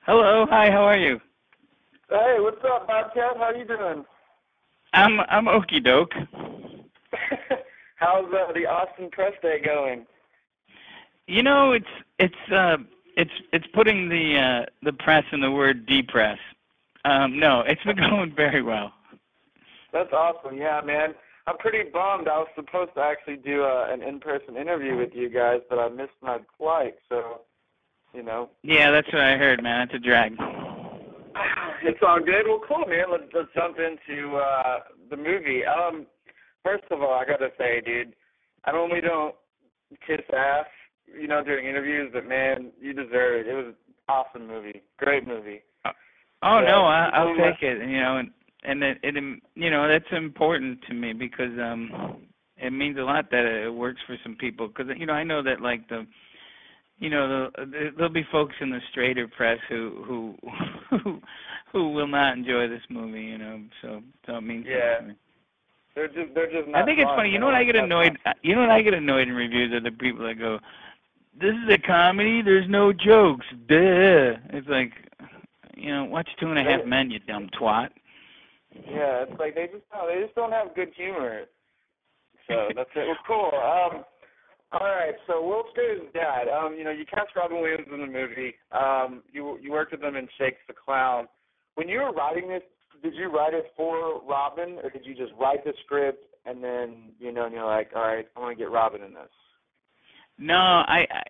Hello, hi, how are you? Hey, what's up, Bobcat? How you doing? I'm okie doke. How's the Austin press day going? You know, it's putting the press in the word depress. No, it's been going very well. That's awesome. Yeah, man. I'm pretty bummed. I was supposed to actually do an in-person interview with you guys, but I missed my flight. So, you know. Yeah, that's what I heard, man. It's a drag. It's all good. Well, cool, man. Let's jump into the movie. First of all, I gotta say, dude, I normally don't kiss ass, during interviews, but man, you deserve it. It was an awesome movie, great movie. Oh Yeah, no, I'll take it. And that's important to me because it means a lot that it works for some people. Because I know that like there'll be folks in the straighter press who will not enjoy this movie. So it means something to me. They're just not. I think it's funny. You know what I get annoyed? You know what I get annoyed in reviews are the people that go, "This is a comedy. There's no jokes." Duh. It's like, watch 2.5 Men, you dumb twat. Yeah, it's like they just don't have good humor. So that's it. Well, cool. All right. So Will Smith's dad. You cast Robin Williams in the movie. You worked with him in Shakes the Clown. When you were writing this, did you write it for Robin, or did you just write the script and then and you're like, all right, I want to get Robin in this? No,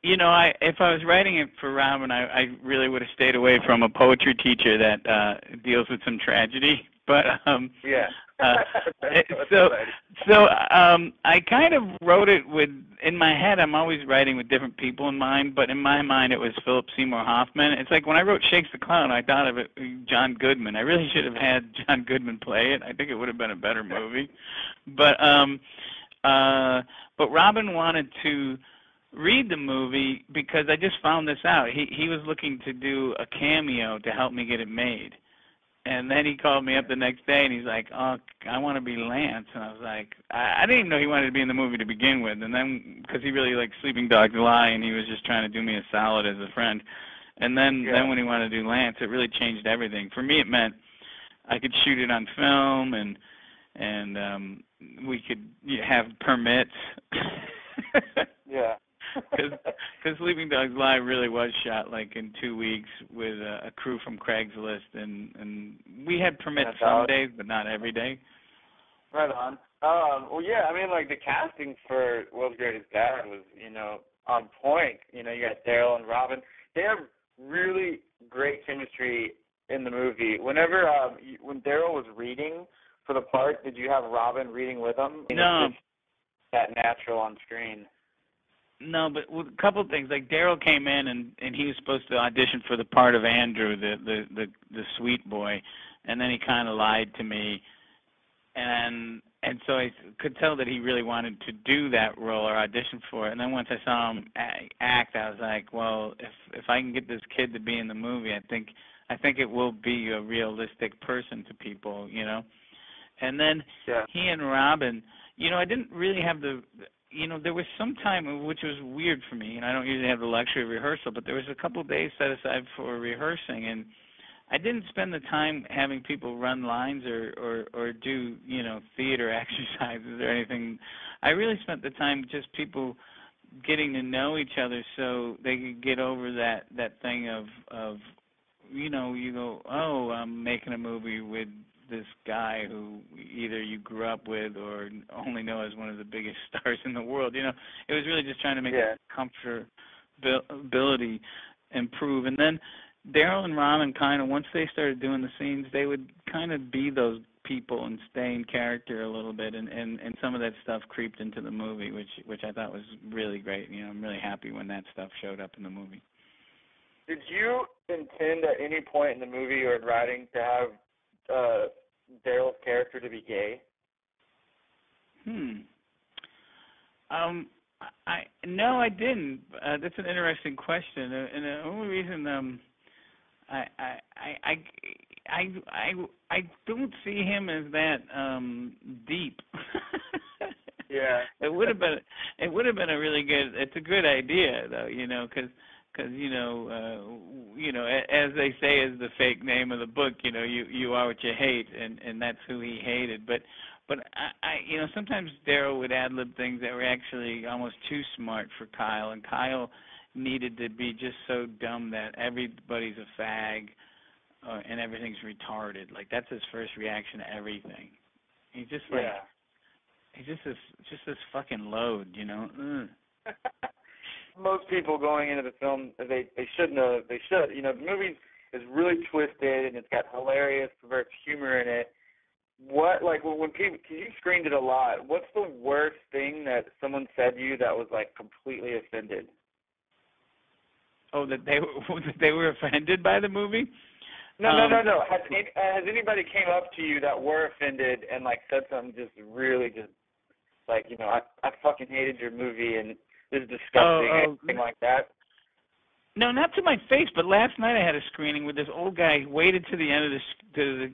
if I was writing it for Robin, I really would have stayed away from a poetry teacher that deals with some tragedy. But yeah. So I kind of wrote it in my head. I'm always writing with different people in mind, but in my mind it was Philip Seymour Hoffman. It's like when I wrote Shakes the Clown, I thought of it John Goodman. I really should have had John Goodman play it. I think it would have been a better movie. But Robin wanted to read the movie because I just found this out. He was looking to do a cameo to help me get it made. And then he called me up the next day, and he's like, "Oh, I want to be Lance." And I was like, I didn't even know he wanted to be in the movie to begin with. And then, because he really liked Sleeping Dogs Lie, and he was just trying to do me a solid as a friend. And then when he wanted to do Lance, it really changed everything. For me, it meant I could shoot it on film, and we could have permits. Yeah. Because Sleeping Dogs Lie really was shot like in 2 weeks with a crew from Craigslist, and we had permits some days, but not every day. Right on. Well, yeah, I mean, like the casting for Will's Greatest Dad was, on point. You got Daryl and Robin. They have really great chemistry in the movie. Whenever when Daryl was reading for the part, did you have Robin reading with him? No. It's just that natural on screen. No, but with a couple of things. Like Daryl came in and he was supposed to audition for the part of Andrew, the sweet boy, and then he kind of lied to me, and so I could tell that he really wanted to do that role or audition for it. And then once I saw him act, I was like, well, if I can get this kid to be in the movie, I think it will be a realistic person to people, And then he and Robin, I didn't really have there was some time, which was weird for me, and I don't usually have the luxury of rehearsal, but there was a couple of days set aside for rehearsing, and I didn't spend the time having people run lines or do, theater exercises or anything. I really spent the time just people getting to know each other so they could get over that thing of you go, oh, I'm making a movie with this guy who either you grew up with or only know as one of the biggest stars in the world. It was really just trying to make comfortability improve. And then Daryl and Robin kind of, once they started doing the scenes, they would kind of be those people and stay in character a little bit, and some of that stuff creeped into the movie, which I thought was really great. I'm really happy when that stuff showed up in the movie. Did you intend at any point in the movie or in writing to have Daryl's character to be gay? No, I didn't. That's an interesting question, and the only reason I don't see him as that deep. Yeah. It would have been a really good. It's a good idea though, because because as they say, is the fake name of the book. You are what you hate, and that's who he hated. But sometimes Daryl would ad-lib things that were actually almost too smart for Kyle, and Kyle needed to be just so dumb that everybody's a fag, and everything's retarded. Like, that's his first reaction to everything. He's just like, he's just this fucking load, Ugh. Most people going into the film, they should know. They should. The movie is really twisted, and it's got hilarious, perverse humor in it. When people, cause you screened it a lot, what's the worst thing that someone said to you that was like completely offended? Oh, that they were offended by the movie? No. Has anybody came up to you that were offended and like said something just really just like, I fucking hated your movie and this is disgusting, anything like that? No, not to my face, but last night I had a screening with this old guy who waited to the end of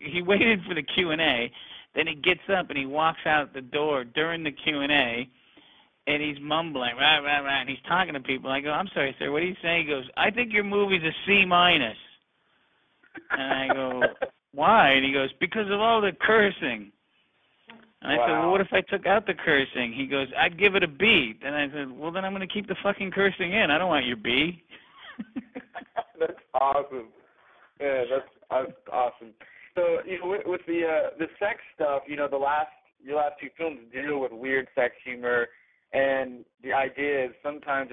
he waited for the Q&A, then he gets up and he walks out the door during the Q&A, and he's mumbling, rah, rah, rah, and he's talking to people. I go, I'm sorry, sir, what do you say? He goes, I think your movie's a C-. And I go, why? And he goes, because of all the cursing. And I said, well, what if I took out the cursing? He goes, I'd give it a B. And I said, well, then I'm going to keep the fucking cursing in. I don't want your B. That's awesome. Yeah, that's awesome. So, with the sex stuff, your last two films deal with weird sex humor, and the idea is sometimes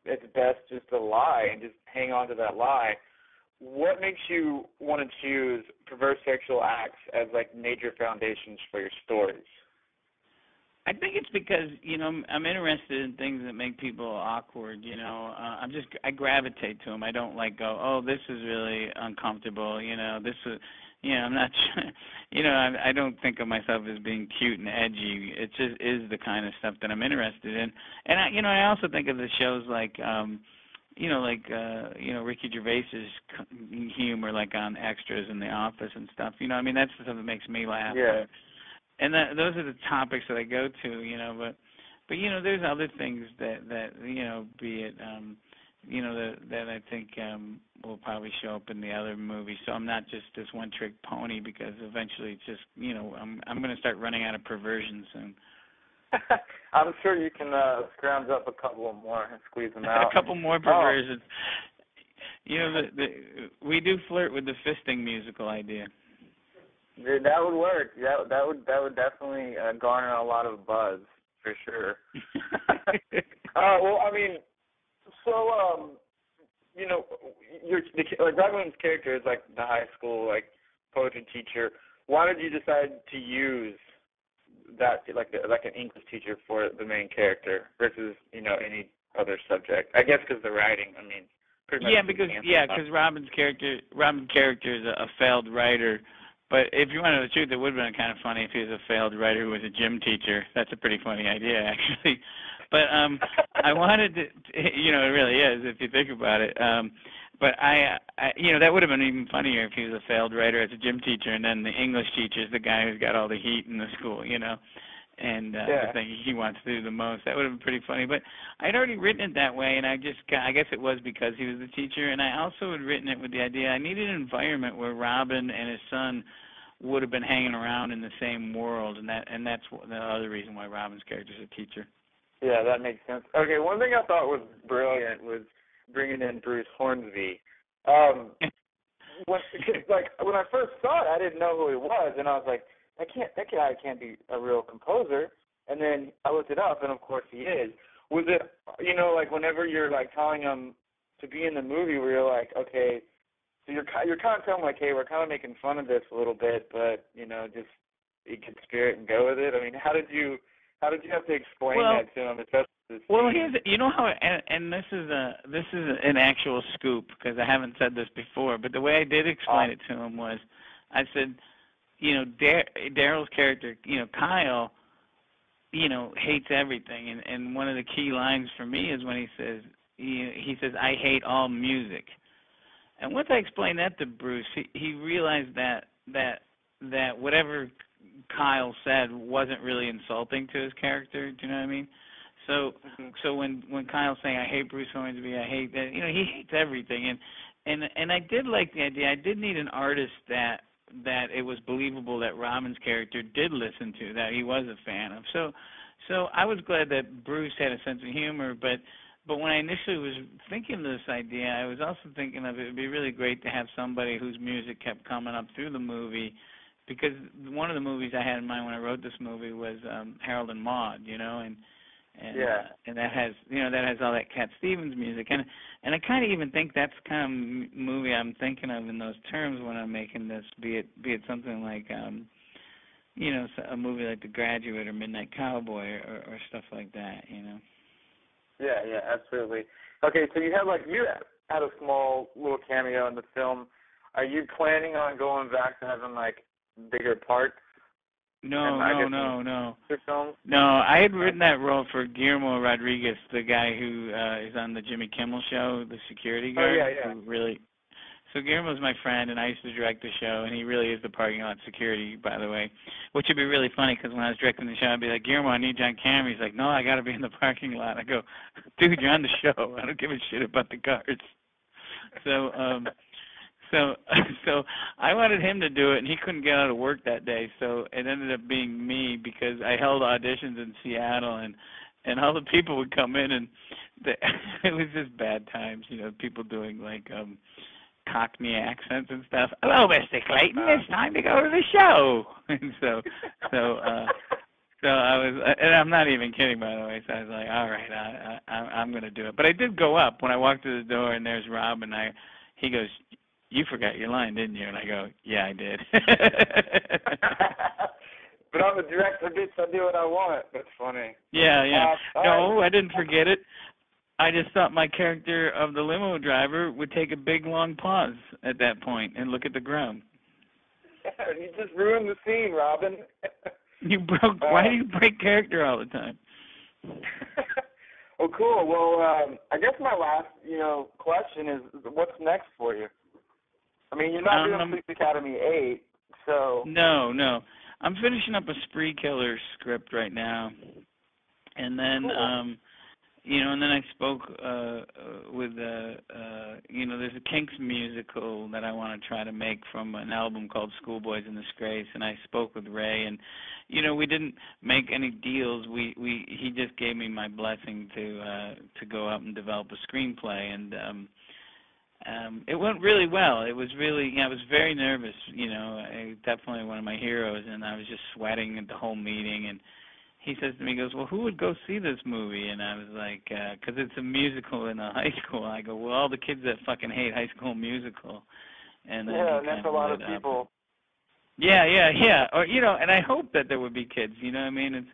it's best just to lie and just hang on to that lie. What makes you want to choose perverse sexual acts as like major foundations for your stories? I think it's because, I'm interested in things that make people awkward, I gravitate to them. I don't go, oh, this is really uncomfortable, this is, I'm not, I don't think of myself as being cute and edgy. It just is the kind of stuff that I'm interested in. And I also think of the shows like, Ricky Gervais's humor, like on Extras in The Office and stuff. That's the stuff that makes me laugh. Yeah. And those are the topics that I go to, but there's other things that be it, that I think will probably show up in the other movies. So I'm not just this one-trick pony, because eventually it's just, I'm going to start running out of perversion soon. I'm sure you can scrounge up a couple more and squeeze them out. A couple more perversions. We do flirt with the fisting musical idea. That would work. That would definitely garner a lot of buzz for sure. Well, Robin's character is like the high school poetry teacher. Why did you decide to use that like an English teacher for the main character versus any other subject? I guess because the writing. Pretty much. Yeah, because Robin's character is a failed writer. But if you want to know the truth, it would have been kind of funny if he was a failed writer who was a gym teacher. That's a pretty funny idea, actually. But I wanted to, it really is if you think about it. But I that would have been even funnier if he was a failed writer as a gym teacher, and then the English teacher is the guy who's got all the heat in the school, and the thing he wants to do the most. That would have been pretty funny. But I'd already written it that way, and I guess it was because he was the teacher, and I also had written it with the idea I needed an environment where Robin and his son would have been hanging around in the same world, and that's the other reason why Robin's character is a teacher. Yeah, that makes sense. Okay, one thing I thought was brilliant was bringing in Bruce Hornsby. When I first saw it, I didn't know who he was, and I was like, that guy can't be a real composer. And then I looked it up, and of course he is. Was it, whenever you're telling him to be in the movie, where you're like, okay, so you're kind of telling him hey, we're kind of making fun of this a little bit, but just you can spirit and go with it. How did you have to explain that to him? Well, and this is an actual scoop, because I haven't said this before, but the way I did explain it to him was, I said, Daryl's character, Kyle, hates everything, and one of the key lines for me is when he says, I hate all music. And once I explained that to Bruce, he realized that whatever Kyle said wasn't really insulting to his character. Do you know what I mean? So Mhm. so when Kyle's saying I hate Bruce Hornsby, I hate that, he hates everything, and I did like the idea. I did need an artist that it was believable that Robin's character did listen to, that he was a fan of. So I was glad that Bruce had a sense of humor, but when I initially was thinking of this idea, I was also thinking of it would be really great to have somebody whose music kept coming up through the movie, because one of the movies I had in mind when I wrote this movie was Harold and Maude, and that has all that Cat Stevens music, and I kind of even think that's the kind of movie I'm thinking of in those terms when I'm making this, be it something like a movie like The Graduate or Midnight Cowboy or stuff like that. Yeah, absolutely. Okay, so you had a small little cameo in the film. Are you planning on going back to having bigger parts? No. Your films? No, I had written that role for Guillermo Rodriguez, the guy who is on the Jimmy Kimmel show, the security guard. Oh, yeah. Who really. So Guillermo's my friend, and I used to direct the show, and he really is the parking lot security, by the way, which would be really funny because when I was directing the show, I'd be like, Guillermo, I need you on camera. He's like, no, I got to be in the parking lot. I go, dude, you're on the show. I don't give a shit about the cars. So I wanted him to do it, and he couldn't get out of work that day, so it ended up being me because I held auditions in Seattle, and all the people would come in, and it was just bad times, people doing Cockney accents and stuff. Hello, Mr. Clayton. It's time to go to the show. And so I was, and I'm not even kidding, by the way. So I was like, all right, I'm going to do it. But I did go up when I walked through the door, and there's Rob, and he goes, you forgot your line, didn't you? And I go, yeah, I did. But I'm a director, bitch. I do what I want. That's funny. Yeah. No, I didn't forget it. I just thought my character of the limo driver would take a big, long pause at that point and look at the ground. Yeah, you just ruined the scene, Robin. Why do you break character all the time? Well, cool. Well, I guess my last, question is, what's next for you? I mean, you're not doing Police Academy 8, so... No. I'm finishing up a Spree Killer script right now. And then, cool. And then I spoke with, there's a Kinks musical that I want to try to make from an album called Schoolboys in Disgrace, and I spoke with Ray, and, we didn't make any deals. He just gave me my blessing to go out and develop a screenplay, and it went really well. It was really, I was very nervous, definitely one of my heroes, and I was just sweating at the whole meeting, and he says to me, he goes, well, who would go see this movie? And I was like, because it's a musical in a high school. I go, well, all the kids that fucking hate High School Musical. And then and that's a lot of people. Yeah. Or, and I hope that there would be kids, you know what I mean?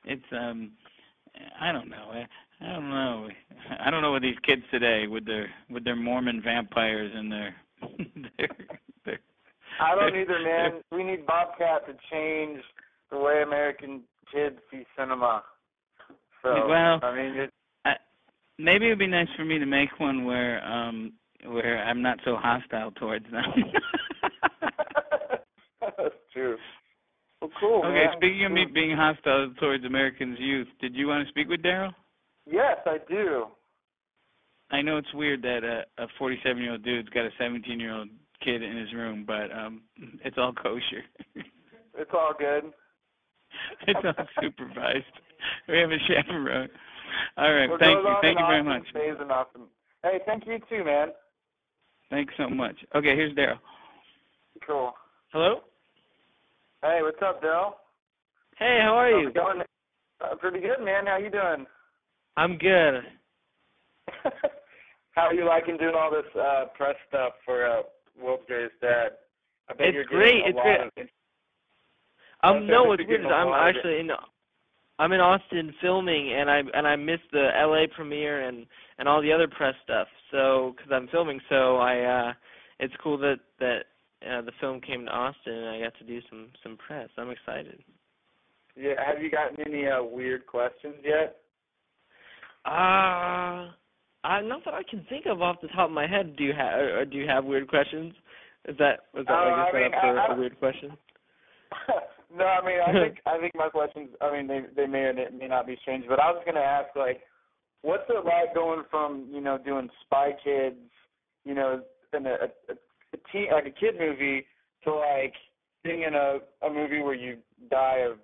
It's I don't know. I don't know with these kids today with their Mormon vampires and their I don't either, man. We need Bobcat to change the way American kids see cinema. So, well, I mean, maybe it'd be nice for me to make one where I'm not so hostile towards them. That's true. Well, cool. Okay, man. speaking of me being hostile towards Americans' youth, did you want to speak with Daryl? Yes, I do. I know it's weird that a 47-year-old dude's got a 17-year-old kid in his room, but it's all kosher. It's all good. It's all supervised. We have a chaperone. All right, Well, thank you very much. Stays an awesome. Hey, thank you too, man. Thanks so much. Okay, here's Daryl. Cool. Hello? Hey, what's up, Daryl? Hey, how are you? How's it going? Pretty good, man. How you doing? I'm good. How are you liking doing all this press stuff for Wilker's dad? I bet you're great. getting a lot of no, it's weird. I'm in Austin filming, and I missed the LA premiere and all the other press stuff. So, because I'm filming, so it's cool that the film came to Austin and I got to do some press. I'm excited. Yeah. Have you gotten any weird questions yet? Not that I can think of off the top of my head. Do you have weird questions? Was that like a setup for a weird question? No, I mean, I think my questions, I mean, they may or may not be strange, but I was going to ask, like, what's it like going from, doing Spy Kids, in a teen, like a kid movie, to like being in a movie where you die of,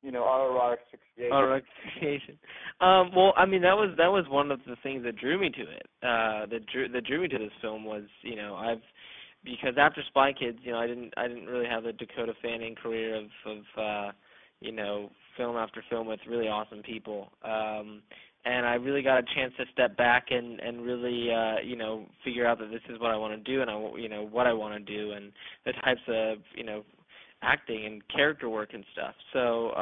autoerotic asphyxiation? Autoerotic asphyxiation. Well, I mean, that was one of the things that drew me to it. That drew me to this film was, because after Spy Kids, I didn't really have the Dakota Fanning career of film after film with really awesome people. And I really got a chance to step back and really figure out that this is what I want to do, and what I want to do, and the types of acting and character work and stuff. So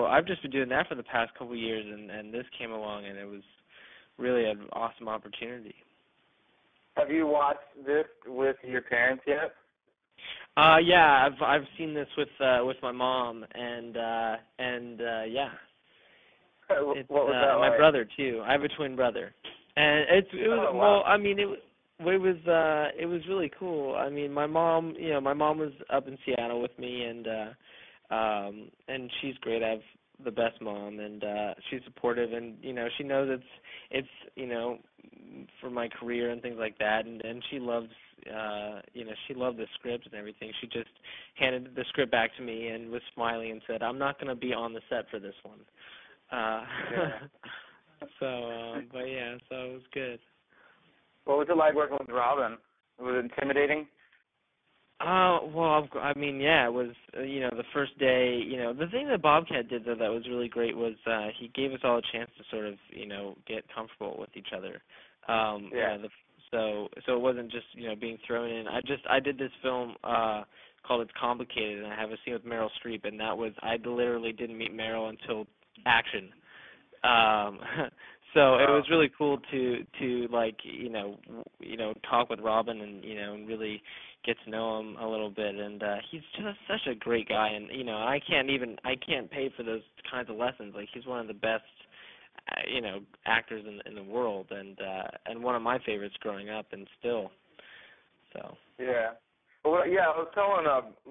I've just been doing that for the past couple of years, and this came along, and it was really an awesome opportunity. Have you watched this with your parents yet? Yeah, I've seen this with my mom, and yeah. It's, what was that my like? brother too. I have a twin brother, and it was wow. well. I mean, it was really cool. I mean, my mom was up in Seattle with me, and she's great. I have the best mom, and she's supportive, and she knows it's for my career and things like that, and she loves she loved the script and everything. She just handed the script back to me and was smiling and said, "I'm not going to be on the set for this one." But yeah, so it was good. What was it like working with Robin? Was it intimidating? Well, I mean, yeah, it was, the first day, the thing that Bobcat did, though, that was really great was he gave us all a chance to sort of, get comfortable with each other. Yeah. So it wasn't just, being thrown in. I did this film called It's Complicated, and I have a scene with Meryl Streep, and I literally didn't meet Meryl until action. So it was really cool to like talk with Robin and really get to know him a little bit, and he's just such a great guy, and I can't pay for those kinds of lessons. Like, he's one of the best actors in the world, and one of my favorites growing up, and still. So yeah. Well, yeah, I was telling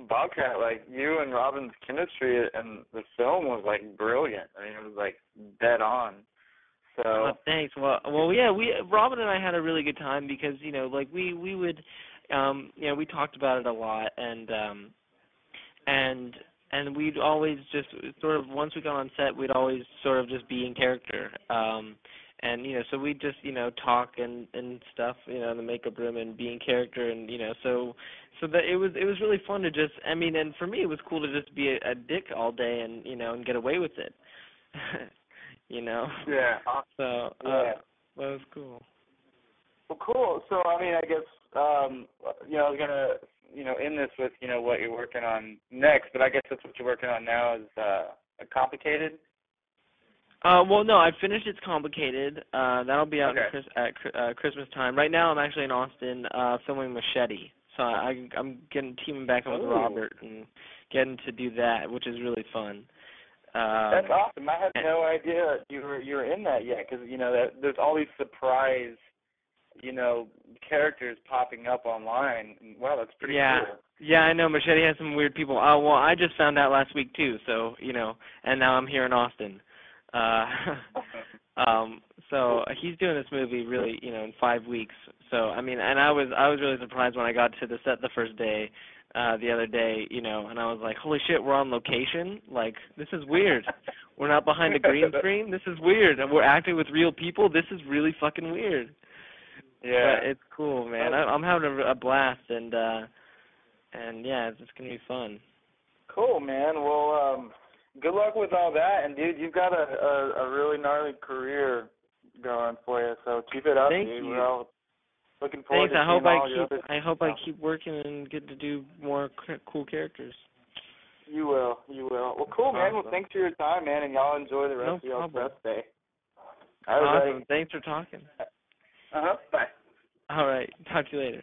Bobcat, like, you and Robin's chemistry in the film was, like, brilliant. I mean, it was, like, dead on. So. Thanks. Well, yeah, Robin and I had a really good time because, like, we would, we talked about it a lot, and we'd always just sort of, once we got on set, we'd always sort of just be in character. And so we just talk and stuff in the makeup room and be in character, and so that it was really fun to just, I mean, and for me it was cool to just be a dick all day and and get away with it. Yeah. So yeah. that was cool. Well, cool. So I mean, I guess I was gonna end this with what you're working on next, but I guess that's what you're working on now is Complicated. Well, no, I finished It's Complicated. That'll be out at Christmas time. Right now, I'm actually in Austin filming Machete. So I'm teaming back up with Robert and getting to do that, which is really fun. That's awesome. I had no idea you were in that yet, because there's all these surprise characters popping up online. Wow, that's pretty cool. Yeah, I know. Machete has some weird people. Well, I just found out last week too. So and now I'm here in Austin. So he's doing this movie really, in 5 weeks. So I mean, and I was really surprised when I got to the set the first day, the other day, and I was like, holy shit, we're on location. Like, this is weird. We're not behind a green screen. This is weird. And we're acting with real people. This is really fucking weird. Yeah. But it's cool, man. I'm having a blast, and yeah, it's gonna be fun. Cool, man. Well, good luck with all that, and dude, you've got a really gnarly career going for you. So keep it up, Thank dude. you. We're all looking forward to seeing I hope I keep working and get to do more cool characters. You will. Well, cool, man. Awesome. Well, thanks for your time, man, and y'all enjoy the rest of y'all's best day. Awesome. Thanks for talking. Bye. All right. Talk to you later.